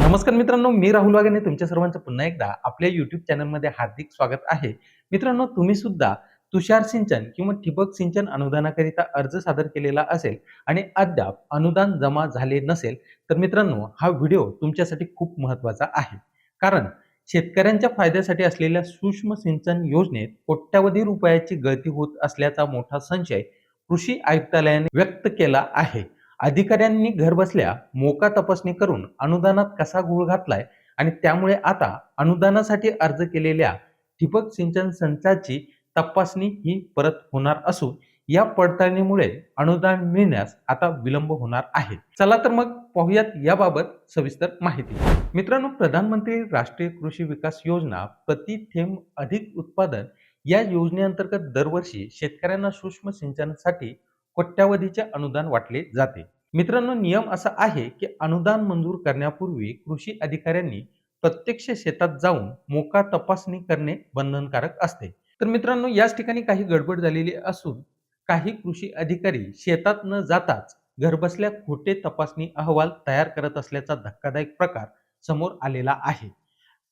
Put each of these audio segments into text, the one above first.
नमस्कार मित्रांनो, मी राहुल वाघेने तुमच्या सर्वांचं पुन्हा एकदा आपल्या YouTube चॅनलमध्ये हार्दिक स्वागत आहे. मित्रांनो, तुम्ही सुद्धा तुषार सिंचन किंवा ठिबक सिंचन अनुदानाकरिता अर्ज सादर केलेला असेल आणि अद्याप अनुदान जमा झाले नसेल, तर मित्रांनो हा व्हिडिओ तुमच्यासाठी खूप महत्त्वाचा आहे. कारण शेतकऱ्यांच्या फायद्यासाठी असलेल्या सूक्ष्म सिंचन योजनेत कोट्यवधी रुपयाची गळती होत असल्याचा मोठा संशय कृषी आयुक्तालयाने व्यक्त केला आहे. अधिकाऱ्यांनी घरबसल्या मोका तपासणी करून अनुदानात कसा घोळ घातलाय आणि त्यामुळे आता अनुदानासाठी अर्ज केलेल्या ठिबक सिंचन संचाची तपासणी ही परत होणार असून या पडताळणीमुळे अनुदान मिळण्यास आता विलंब होणार आहे. चला तर मग पाहूयात याबाबत सविस्तर माहिती. मित्रांनो, प्रधानमंत्री राष्ट्रीय कृषी विकास योजना प्रति थेंब अधिक उत्पादन या योजनेअंतर्गत दरवर्षी शेतकऱ्यांना सूक्ष्म सिंचनासाठी कोट्यावधीचे अनुदान वाटले जाते. मित्रांनो, नियम असा आहे की अनुदान मंजूर करण्यापूर्वी कृषी अधिकाऱ्यांनी प्रत्यक्ष शेतात जाऊन मोका तपासणी करणे बंधनकारक असते. तर मित्रांनो, याच ठिकाणी काही गडबड झालेली असून काही कृषी अधिकारी शेतात न जाताच घरबसल्या खोटे तपासणी अहवाल तयार करत असल्याचा धक्कादायक प्रकार समोर आलेला आहे.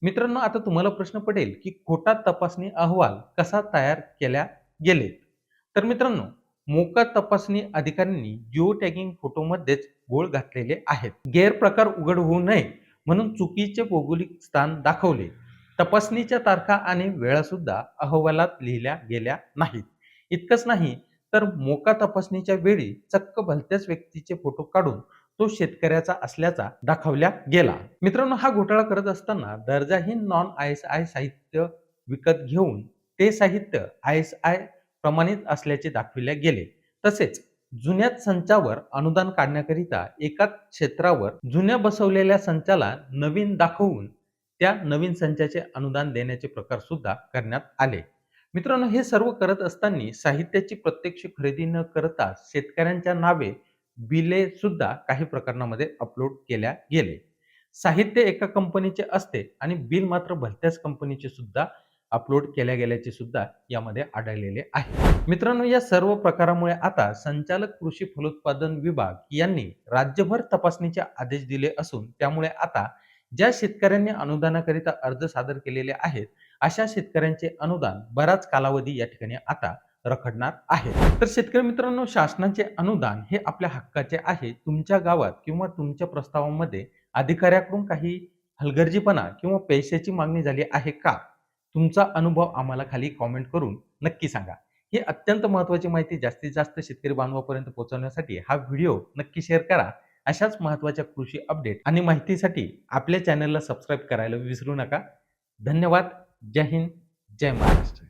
मित्रांनो, आता तुम्हाला प्रश्न पडेल की खोटा तपासणी अहवाल कसा तयार केल्या गेलेत. तर मित्रांनो, मोका तपासणी अधिकाऱ्यांनी जिओ टॅगिंग फोटोमध्येच घोळ घातलेले आहेत. गैरप्रकार उघड होऊ नये म्हणून चुकीचे भौगोलिक स्थान दाखवले. तपासणीच्या तारखा आणि वेळा सुद्धा अहवालात लिहिल्या गेल्या नाहीत. इतकंच नाही तर मोका तपासणीच्या वेळी चक्क भलत्याच व्यक्तीचे फोटो काढून तो शेतकऱ्याचा असल्याचा दाखवल्या गेला. मित्रांनो, हा घोटाळा करत असताना दर्जाहीन नॉन ISI साहित्य विकत घेऊन ते साहित्य ISI प्रमाणित असल्याचे दाखविले गेले. तसेच जुन्याच संचावर अनुदान काढण्याकरिता एकाच क्षेत्रावर जुन्या बसवलेल्या संचाला नवीन दाखवून त्या नवीन संचाचे अनुदान देण्याचे प्रकार सुद्धा करण्यात आले. मित्रांनो, हे सर्व करत असताना साहित्याची प्रत्यक्ष खरेदी न करता शेतकऱ्यांच्या नावे बिले सुद्धा काही प्रकरणामध्ये अपलोड केल्या गेले. साहित्य एका कंपनीचे असते आणि बिल मात्र भलत्याच कंपनीचे सुद्धा अपलोड केल्या गेल्याचे सुद्धा यामध्ये आढळलेले आहे. मित्रांनो, या सर्व प्रकारामुळे आता संचालक कृषी फलोत्पादन विभाग यांनी राज्यभर तपासणीचे आदेश दिले असून त्यामुळे आता ज्या शेतकऱ्यांनी अनुदानाकरिता अर्ज सादर केलेले आहेत अशा शेतकऱ्यांचे अनुदान बराच कालावधी या ठिकाणी आता रखडणार आहे. तर शेतकरी मित्रांनो, शासनाचे अनुदान हे आपल्या हक्काचे आहे. तुमच्या गावात किंवा तुमच्या प्रस्तावामध्ये अधिकाऱ्याकडून काही हलगर्जीपणा किंवा पैशाची मागणी झाली आहे का? तुमचा अनुभव आम्हाला खाली कॉमेंट करून नक्की सांगा. ही अत्यंत महत्त्वाची माहिती जास्तीत जास्त शेतकरी बांधवापर्यंत पोहोचवण्यासाठी हा व्हिडिओ नक्की शेअर करा. अशाच महत्त्वाच्या कृषी अपडेट आणि माहितीसाठी आपल्या चॅनलला सबस्क्राईब करायला विसरू नका. धन्यवाद. जय हिंद, जय महाराष्ट्र.